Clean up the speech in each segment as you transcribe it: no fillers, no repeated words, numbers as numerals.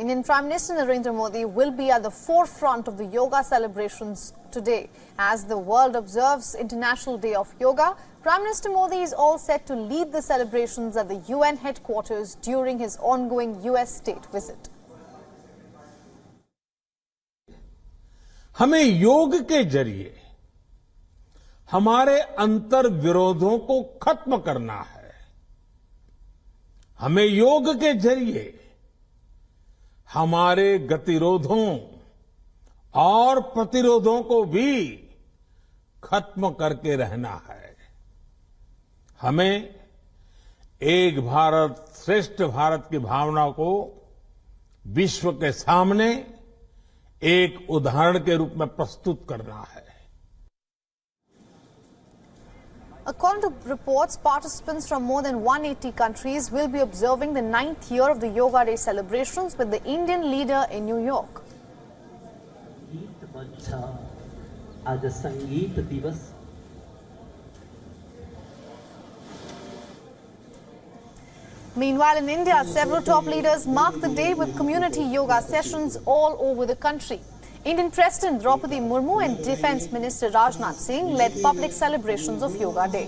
Indian Prime Minister Narendra Modi will be at the forefront of the yoga celebrations today. As the world observes International Day of Yoga, Prime Minister Modi is all set to lead the celebrations at the UN headquarters during his ongoing US state visit. हमें योग के जरिए हमारे अंतर विरोधों को खत्म करना है। हमें योग के जरिए हमारे गतिरोधों और प्रतिरोधों को भी खत्म करके रहना है। हमें एक भारत श्रेष्ठ भारत की भावना को विश्व के सामने एक उदाहरण के रूप में प्रस्तुत करना है। According to reports, participants from more than 180 countries will be observing the 9th year of the Yoga Day celebrations with the Indian leader in New York. Meanwhile, in India, several top leaders mark the day with community yoga sessions all over the country. Indian President Draupadi Murmu and Defence Minister Rajnath Singh led public celebrations of Yoga Day.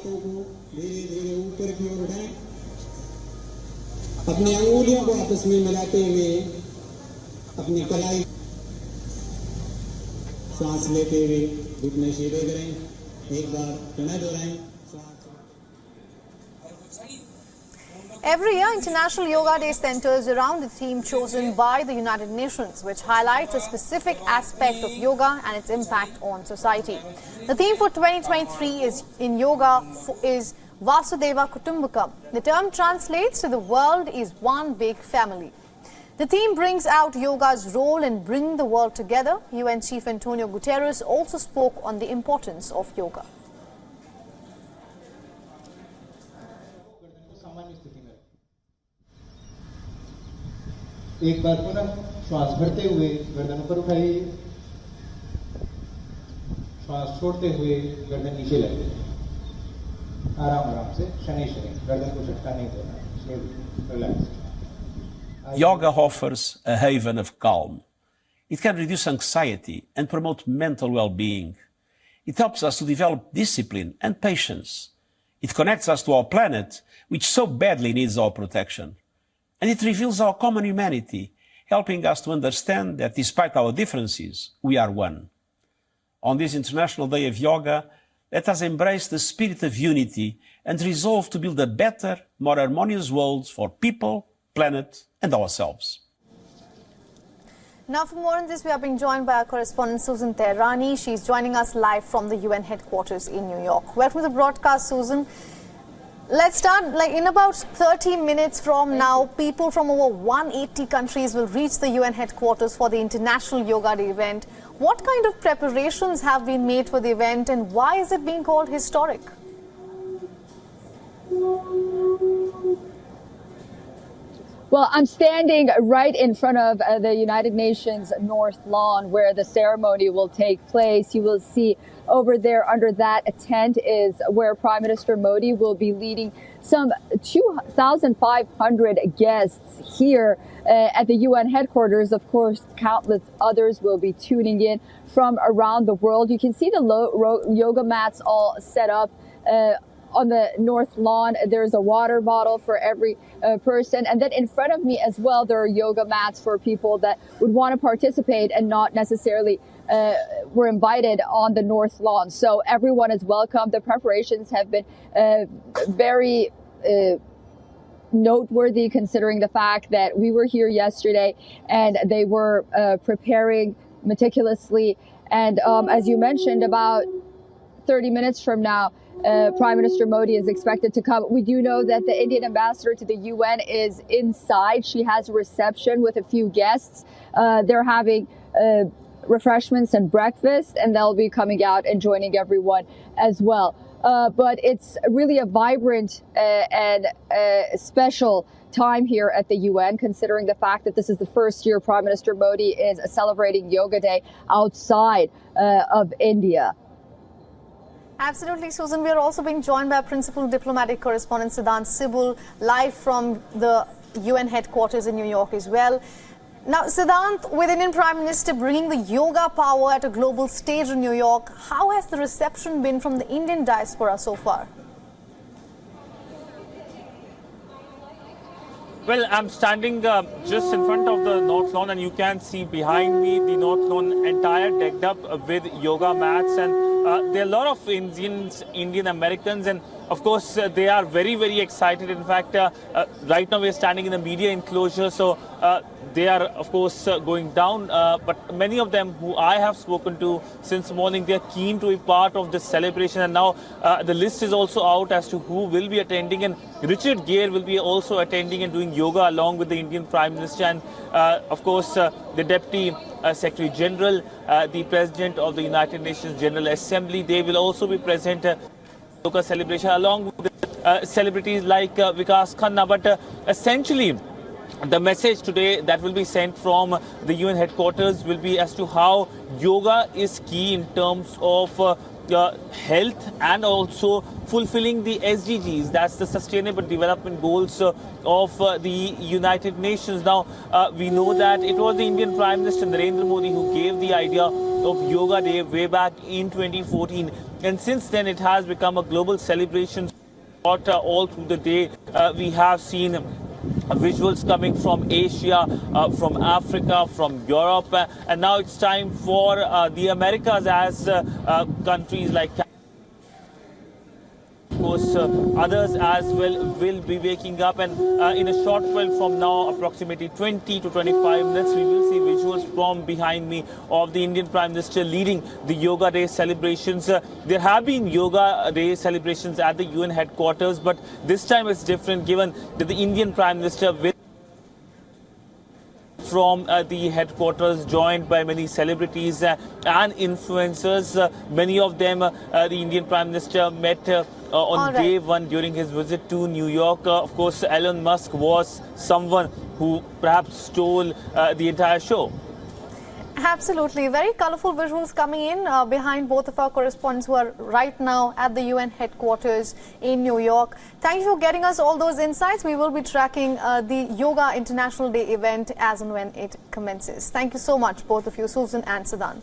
अपनी अंगुलियों को आपस में मिलाते हुए अपनी कलाई सांस लेते हुए घुटने सीधे करें। एक बार प्रणय दोहराएं। Every year, International Yoga Day centers around the theme chosen by the United Nations, which highlights a specific aspect of yoga and its impact on society. The theme for 2023 in yoga is Vasudhaiva Kutumbakam. The term translates to the world is one big family. The theme brings out yoga's role in bringing the world together. UN Chief Antonio Guterres also spoke on the importance of yoga. एक बार पुनः श्वास भरते हुए गर्दन ऊपर उठाइए, श्वास छोड़ते हुए गर्दन नीचे लगाइए। आराम आराम से शनि शनि गर्दन को झटका नहीं देना। Slowly relax. Yoga offers a haven of calm. It can reduce anxiety and promote mental well-being. It helps us to develop discipline and patience. It connects us to our planet, which so badly needs our protection. And it reveals our common humanity, helping us to understand that despite our differences, we are one. On this International Day of Yoga, let us embrace the spirit of unity and resolve to build a better, more harmonious world for people, planet, and ourselves. Now, for more on this, we are being joined by our correspondent Susan Tehrani. She's joining us live from the UN headquarters in New York. Welcome to the broadcast, Susan. Let's start, in about 30 minutes from now, people from over 180 countries will reach the UN headquarters for the International Yoga Day event. What kind of preparations have been made for the event and why is it being called historic? Well, I'm standing right in front of the United Nations North Lawn where the ceremony will take place. You will see over there under that tent is where Prime Minister Modi will be leading some 2,500 guests here at the UN headquarters. Of course, countless others will be tuning in from around the world. You can see the yoga mats all set up on the North Lawn. There's a water bottle for every person. And then in front of me as well, there are yoga mats for people that would want to participate and not necessarily were invited on the North Lawn. So everyone is welcome. The preparations have been very noteworthy considering the fact that we were here yesterday and they were preparing meticulously. And as you mentioned, about 30 minutes from now, Prime Minister Modi is expected to come. We do know that the Indian ambassador to the UN is inside. She has a reception with a few guests. They're having refreshments and breakfast, and they'll be coming out and joining everyone as well. But it's really a vibrant and special time here at the UN, considering the fact that this is the first year Prime Minister Modi is celebrating Yoga Day outside of India. Absolutely, Susan. We are also being joined by our principal diplomatic correspondent, Siddhant Sibul, live from the UN headquarters in New York as well. Now, Siddhant, with Indian Prime Minister bringing the yoga power at a global stage in New York, how has the reception been from the Indian diaspora so far? Well, I'm standing just in front of the North Lawn, and you can see behind me the North Lawn entire decked up with yoga mats, and there are a lot of Indian Americans, and of course they are very, very excited. In fact, right now we're standing in the media enclosure, so they are of course going down, but many of them who I have spoken to since morning, they are keen to be part of this celebration, and now the list is also out as to who will be attending, and Richard Gere will be also attending and doing yoga along with the Indian Prime Minister, and of course the Deputy Secretary General, the President of the United Nations General Assembly, they will also be present yoga celebration along with celebrities like Vikas Khanna. But essentially the message today that will be sent from the UN headquarters will be as to how yoga is key in terms of health and also fulfilling the SDGs, that's the Sustainable Development Goals of the United Nations. Now, we know that it was the Indian Prime Minister Narendra Modi who gave the idea of Yoga Day way back in 2014, and since then it has become a global celebration all through the day. We have seen visuals coming from Asia, from Africa, from Europe, and now it's time for the Americas as countries like of course others as well will be waking up, and in a short while from now, approximately 20 to 25 minutes, we will see visuals from behind me of the Indian Prime Minister leading the Yoga Day celebrations. There have been Yoga Day celebrations at the UN headquarters, but this time it's different given that the Indian Prime Minister will from the headquarters, joined by many celebrities and influencers. Many of them the Indian Prime Minister met on day one during his visit to New York. Of course, Elon Musk was someone who perhaps stole the entire show. Absolutely. Very colorful visuals coming in behind both of our correspondents who are right now at the UN headquarters in New York. Thank you for getting us all those insights. We will be tracking the Yoga International Day event as and when it commences. Thank you so much, both of you, Susan and Siddhant.